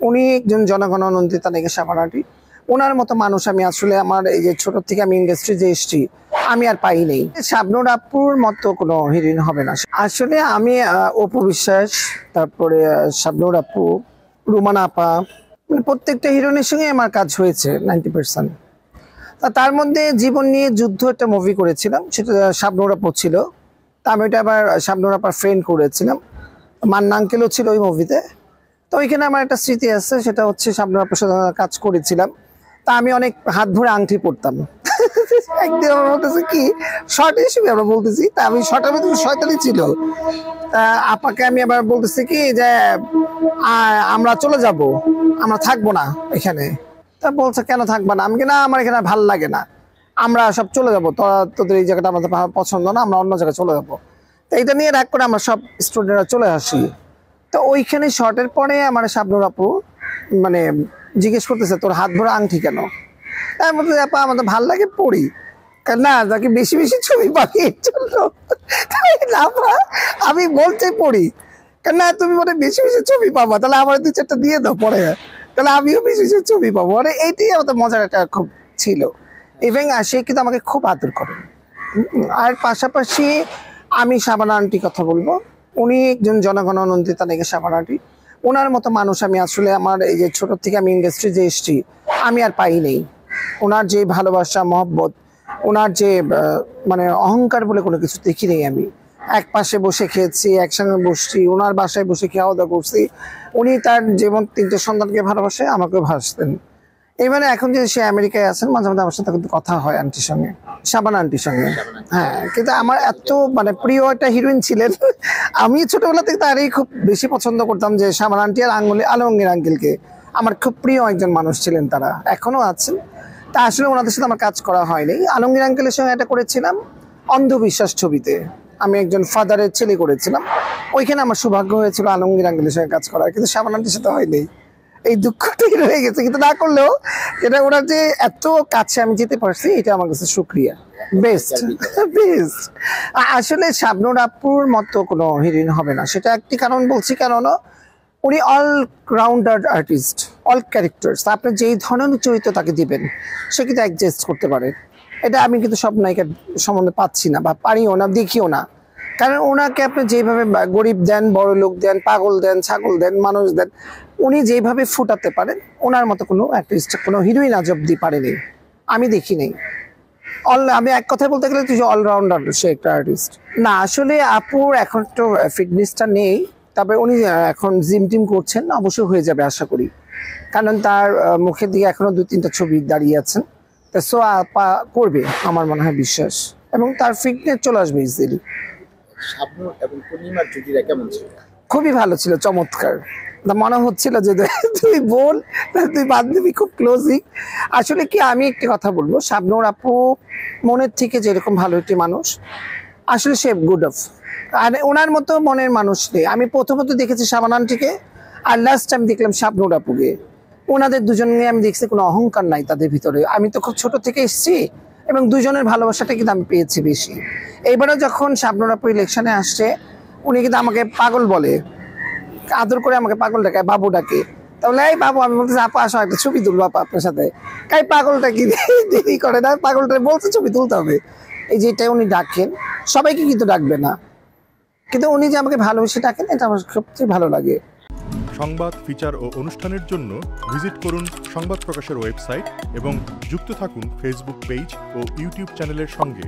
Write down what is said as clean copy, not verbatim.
উনি একজন জনগণনন্দিতা নায়িকা শাবানা-আন্টি। ওনার মতো মানুষ আমি আসলে আমার এই যে ছোট থেকে আমি ইন্ডাস্ট্রি যে এসেছি আমি আর পাই নাই। শাবনূর আপুর মতো কোনো হিরোইন হবে না। আসলে আমি অপু বিশ্বাস, তারপরে শাবনূর আপু, রুমানা আপা, মানে প্রত্যেকটা হিরোইনের সঙ্গে আমার কাজ হয়েছে 90%। তার মধ্যে জীবন নিয়ে যুদ্ধ একটা মুভি করেছিলাম, সেটা শাবনূর আপু ছিল। তা আমি ওইটা আবার শাবনূর আপার ফ্রেন্ড করেছিলাম, মান্না আঙ্কেলও ছিল ওই মুভিতে। তো ওইখানে আমার একটা স্মৃতি আছে, সেটা হচ্ছে শাবনূর আপুর সাথে কাজ করেছিলাম। তা আমি অনেক হাত ভরে আংটি পরতাম। একদিন আমার বলতেছে কি, শর্ট হিসেবে আমরা বলতেছি, তা আমি শর্টের মধ্যে শয়তানি ছিল। আপাকে আমি আবার বলতেছি কি যে আমরা চলে যাব, আমরা থাকবো না এখানে। তা বলছে কেন থাকবা না? আমি কি না, আমার এখানে ভালো লাগে না, আমরা সব চলে যাবো, তোদের এই জায়গাটা আমাদের পছন্দ না, আমরা অন্য জায়গায় চলে যাবো। তো এটা নিয়ে রাগ করে আমরা সব স্টুডেন্টরা চলে আসি। তো ওইখানে শর্টের পরে আমার শাবনূর আপু মানে জিজ্ঞেস করতেছে তোর হাত ভরা আংটি কেন? আমি বলতে আপা আমাদের ভাল লাগে পড়ি, না তাকে বেশি বেশি ছবি পাবি জন্য। আমি বলতে পড়ি, না তুমি মানে বেশি বেশি ছবি পাবা, তাহলে আমার 2-4টা দিয়ে দাও পরে, তাহলে আমিও বেশি বেশি ছবি পাবো। মানে এইটাই আমাদের মজার একটা খুব ছিল। ইভেন সে কিন্তু আমাকে খুব আদর করে। আর পাশাপাশি আমি শাবানা-আন্টি কথা বলবো, উনি একজন জনগণনন্দিতা নায়িকা শাবানা-আন্টি। ওনার মতো মানুষ আমি আসলে আমার এই যে ছোট থেকে আমি ইন্ডাস্ট্রি যে এসেছি আমি আর পাই নাই। ওনার যে ভালোবাসা, মহব্বত, ওনার যে মানে অহংকার বলে কোনো কিছু দেখি নেই আমি। এক পাশে বসে খেয়েছি, একসঙ্গে বসছি, ওনার বাসায় বসে খাওয়া দাওয়া করছি। উনি তার যেমন 3টে সন্তানকে ভালোবাসে, আমাকেও ভালোবাসতেন। এবারে এখন যে সে আমেরিকায় আছেন, মাঝে মাঝে আমার সাথে কিন্তু কথা হয় আন্টির সঙ্গে, শাবানা-আন্টির সঙ্গে। হ্যাঁ, কিন্তু আমার এত মানে প্রিয় একটা হিরোইন ছিলেন। আমি ছোটবেলা থেকে তারই খুব বেশি পছন্দ করতাম, যে শাবানা-আন্টি আর আলমগীর আঙ্কেলকে আমার খুব প্রিয় একজন মানুষ ছিলেন, তারা এখনো আছেন। তা আসলে ওনাদের সাথে আমার কাজ করা হয়নি। আলমগীর আঙ্কেলের সঙ্গে এটা করেছিলাম অন্ধবিশ্বাস ছবিতে, আমি একজন ফাদারের ছেলে করেছিলাম। ওইখানে আমার সৌভাগ্য হয়েছিল আলমগীর আঙ্কেলের সঙ্গে কাজ করার, কিন্তু শাবানা-আন্টির সাথে হয়নি। এই দুঃখটাই রয়ে গেছে, কিন্তু না করলেও এটা ওরা যে এত কাছে আমি যেতে পারছি, এটা আমার কাছে শুকরিয়া। Best best. আসলে শাবনূর আপুর মতো কোনো হিরোইন হবে না, সেটা একটি কারণ বলছি, কারণ উনি all rounder artist, all characters. আপনি যেই ধরনের চরিত্র তাকে দিবেন সে কিন্তু অ্যাডজাস্ট করতে পারে। এটা আমি কিন্তু সব নায়িকার সম্বন্ধে পাচ্ছি না, বা পারিও না, দেখিও না। কারণ ওনাকে আপনি যেভাবে গরিব দেন, বড় লোক দেন, পাগল দেন, ছাগল দেন, মানুষ দেন, উনি যেভাবে ফুটাতে পারেন, ওনার মতো কোনো আর্টিস্ট, কোনো হিরোইন আজ অব্দি পারেনি, আমি দেখি নেই। আমি এক কথায় বলতে গেলে তুই অলরাউন্ডার, সে একটা আর্টিস্ট না। আসলে আপুর এখন একটু ফিটনেসটা নেই, তবে উনি এখন জিম টিম করছেন, অবশ্যই হয়ে যাবে আশা করি। কারণ তার মুখের দিকে এখনো 2-3টা ছবি দাঁড়িয়ে আছেন। তা সো আপা করবে আমার মনে হয় বিশ্বাস, এবং তার ফিটনেস চলে আসবে ইজিলি। শাবনূর এবং পূর্ণিমার জুটিটা কেমন ছিল? খুবই ভালো ছিল, চমৎকার। মনে হচ্ছিল যে তুই বল, তুই বান্ধবী খুব ক্লোজিং। আসলে কি, আমি একটি কথা বলবো, শাবনূর আপু মনের থেকে যেরকম ভালো একটি মানুষ, আসলে সে গুড অফ। আর ওনার মতো মনের মানুষ নেই। আমি প্রথমত দেখেছি শাবানা-আন্টিকে, আর লাস্ট টাইম দেখলাম শাবনূর আপুকে। ওনাদের দুজনকে আমি দেখছি কোনো অহংকার নাই তাদের ভিতরে। আমি তো খুব ছোট থেকে এসেছি, এবং দুজনের ভালোবাসাটা কিন্তু আমি পেয়েছি বেশি। এইবারও যখন শাবনূর আপু ইলেকশনে আসছে, উনি কিন্তু আমাকে পাগল বলে, আদর করে আমাকে পাগল ডাকে, বাবু ডাকে। তাহলে এই বাবু, আমি বলতেছি আপা আসো একটা ছবি তুলবো আপা আপনার সাথে। কাই পাগলটা কি দেরি করে না, পাগলটা বলছে ছবি তুলতে হবে। এই যেটা উনি ডাকেন, সবাইকে কিন্তু ডাকবে না, কিন্তু উনি যে আমাকে ভালোবেসে ডাকেন, এটা আমার সবচেয়ে ভালো লাগে। সংবাদ, ফিচার ও অনুষ্ঠানের জন্য ভিজিট করুন সংবাদ প্রকাশের ওয়েবসাইট এবং যুক্ত থাকুন ফেসবুক পেজ ও ইউটিউব চ্যানেলের সঙ্গে।